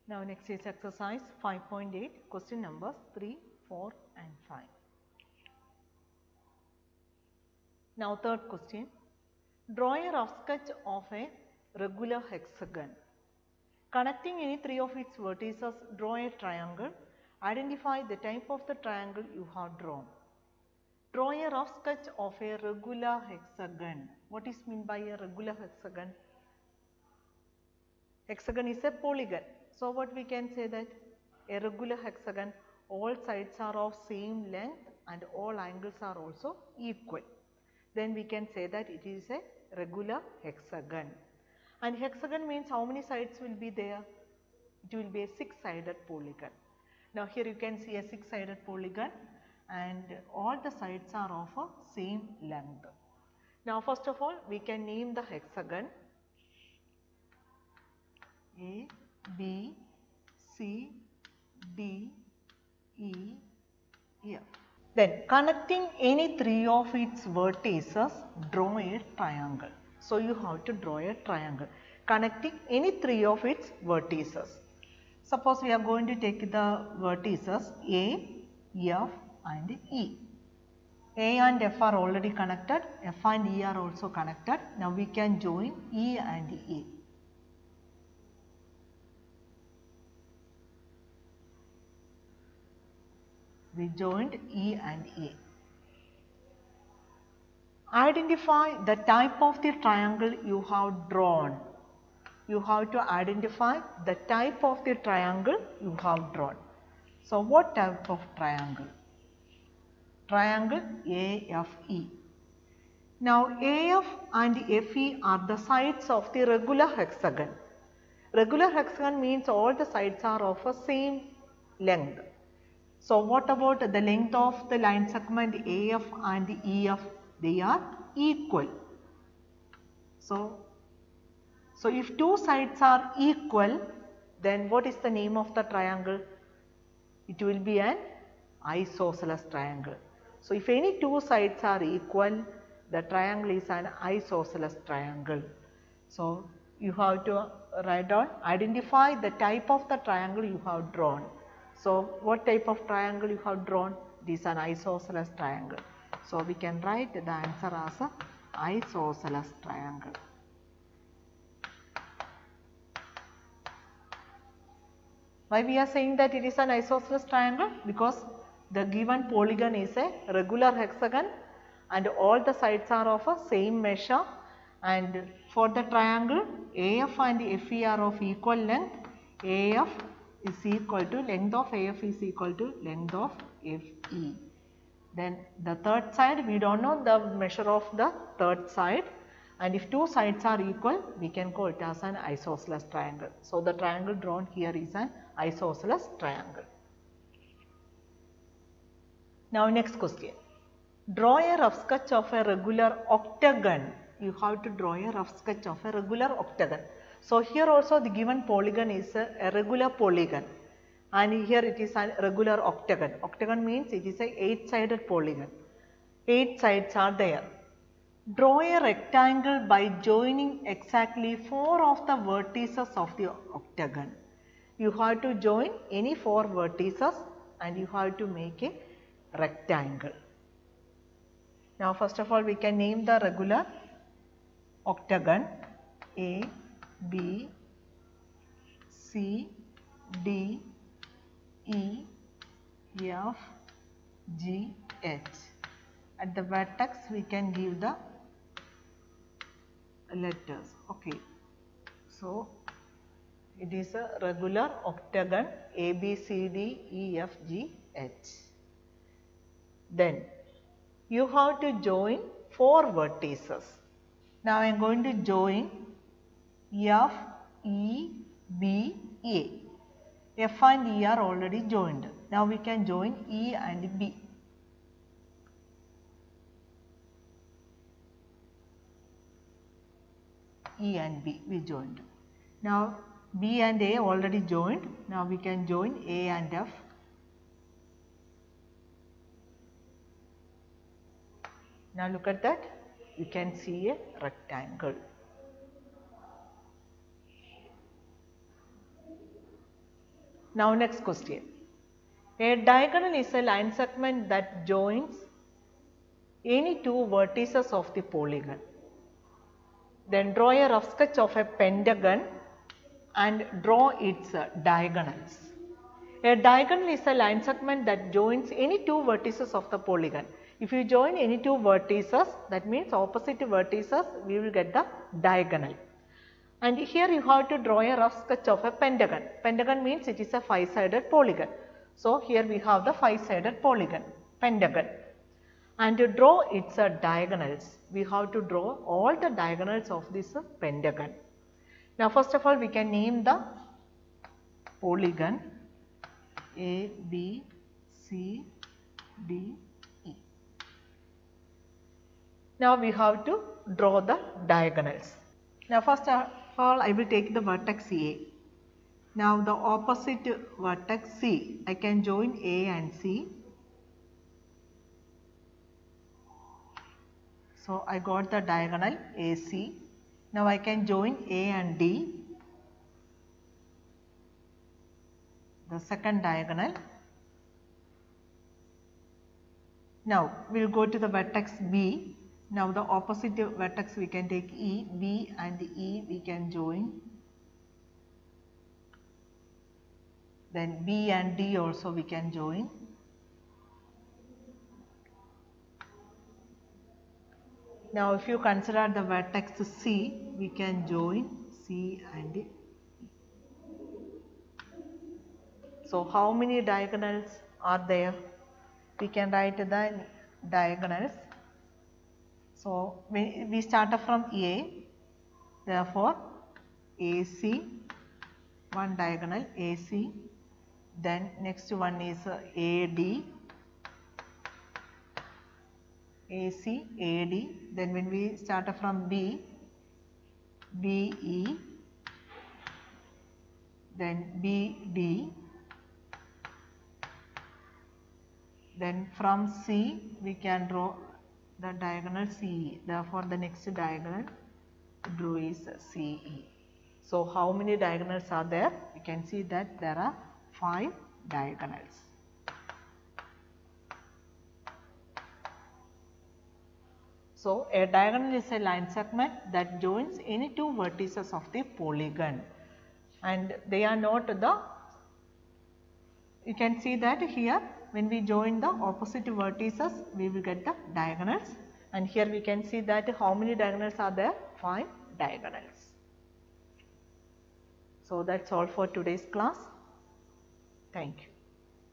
Now next is exercise 5.8, question numbers 3, 4 and 5. Now third question, draw a rough sketch of a regular hexagon. Connecting any three of its vertices, draw a triangle. Identify the type of the triangle you have drawn. Draw a rough sketch of a regular hexagon. What is meant by a regular hexagon? Hexagon is a polygon. So what we can say that a regular hexagon, all sides are of same length and all angles are also equal. Then we can say that it is a regular hexagon. And hexagon means how many sides will be there? It will be a six-sided polygon. Now here you can see a six-sided polygon and all the sides are of a same length. Now first of all we can name the hexagon A, B, C, D, E, F. Then connecting any three of its vertices, draw a triangle. So you have to draw a triangle connecting any three of its vertices. Suppose we are going to take the vertices A, F and E. A and F are already connected, F and E are also connected. Now we can join E and A. We joined E and A. Identify the type of the triangle you have drawn. You have to identify the type of the triangle you have drawn. So what type of triangle? Triangle AFE. Now AF and FE are the sides of the regular hexagon. Regular hexagon means all the sides are of a same length. So what about the length of the line segment AF and EF? They are equal. So if two sides are equal, then what is the name of the triangle? It will be an isosceles triangle. So if any two sides are equal, the triangle is an isosceles triangle. So you have to write down, identify the type of the triangle you have drawn. So what type of triangle you have drawn? It is an isosceles triangle. So we can write the answer as a isosceles triangle. Why we are saying that it is an isosceles triangle? Because the given polygon is a regular hexagon and all the sides are of a same measure, and for the triangle AF and FE are of equal length. AF is equal to, length of AF is equal to length of FE. Then the third side, we do not know the measure of the third side, and if two sides are equal, we can call it as an isosceles triangle. So the triangle drawn here is an isosceles triangle. Now next question. Draw a rough sketch of a regular octagon. You have to draw a rough sketch of a regular octagon. So here also the given polygon is a regular polygon, and here it is a regular octagon. Octagon means it is a 8-sided polygon. 8 sides are there. Draw a rectangle by joining exactly 4 of the vertices of the octagon. You have to join any 4 vertices and you have to make a rectangle. Now first of all we can name the regular octagon A, B, C, D, E, F, G, H. At the vertex we can give the letters. Okay. So it is a regular octagon A, B, C, D, E, F, G, H. Then you have to join 4 vertices. Now I am going to join F, E, B, A. F and E are already joined. Now we can join E and B. E and B we joined. Now B and A already joined. Now we can join A and F. Now look at that. You can see a rectangle. Now next question. A diagonal is a line segment that joins any two vertices of the polygon. Then draw a rough sketch of a pentagon and draw its diagonals. A diagonal is a line segment that joins any two vertices of the polygon. If you join any two vertices, that means opposite vertices, we will get the diagonal. And here you have to draw a rough sketch of a pentagon. Pentagon means it is a 5-sided polygon. So here we have the 5-sided polygon, pentagon. And to draw its diagonals, we have to draw all the diagonals of this pentagon. Now first of all, we can name the polygon A, B, C, D, E. Now we have to draw the diagonals. Now first of all, I will take the vertex A. Now the opposite vertex C, I can join A and C. So I got the diagonal AC. Now I can join A and D, the second diagonal. Now we will go to the vertex B. Now the opposite vertex we can take E, B and E we can join. Then B and D also we can join. Now if you consider the vertex C, we can join C and E. So how many diagonals are there? We can write the diagonals. So we start from A, therefore AC, one diagonal AC, then next one is AD, AC, AD, then when we start from B, BE, then BD, then from C we can draw the diagonal CE, therefore the next diagonal draw is CE. So how many diagonals are there? You can see that there are 5 diagonals. So a diagonal is a line segment that joins any two vertices of the polygon, and they are not the, you can see that here when we join the opposite vertices we will get the diagonals, and here we can see that how many diagonals are there? 5 diagonals. So that's all for today's class. Thank you.